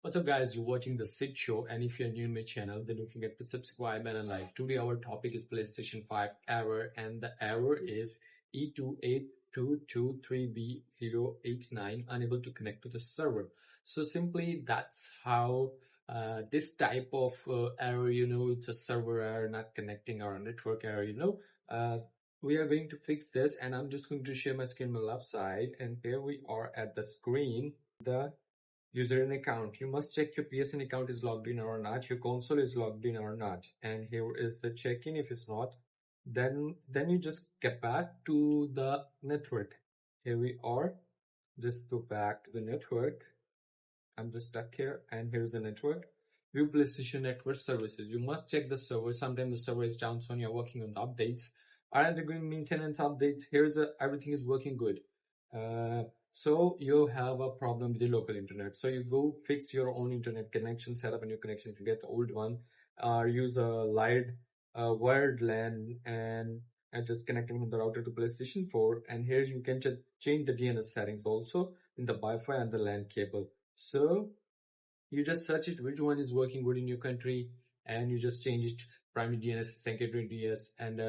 What's up guys, you're watching the Sid Show, and if you're new to my channel, then don't forget to subscribe and like. Today our topic is PlayStation 5 error, and the error is E2-8223b089, unable to connect to the server. So simply that's how this type of error, it's a server error, not connecting, or a network error, we are going to fix this, and I'm just going to share my screen on the left side, and here we are at the screen. The user and account. You must check your PSN account is logged in or not, your console is logged in or not. And here is the check-in. If it's not, then you just get back to the network. Here we are. Just go back to the network. I'm just stuck here, and here's the network. View PlayStation Network services. You must check the server. Sometimes the server is down, so you're working on the updates. Are undergoing maintenance updates. Here's everything is working good. So you have a problem with the local internet. So you go fix your own internet connection, set up a new connection if you get the old one, use a wired LAN and just connecting from the router to PlayStation 4. And here you can just change the DNS settings also in the Wi-Fi and the LAN cable. So you just search it which one is working good in your country, and you just change it to primary DNS, secondary DNS, and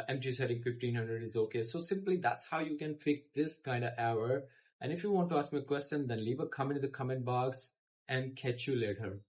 empty setting 1500 is okay. So simply that's how you can fix this kind of error. And if you want to ask me a question, then leave a comment in the comment box, and catch you later.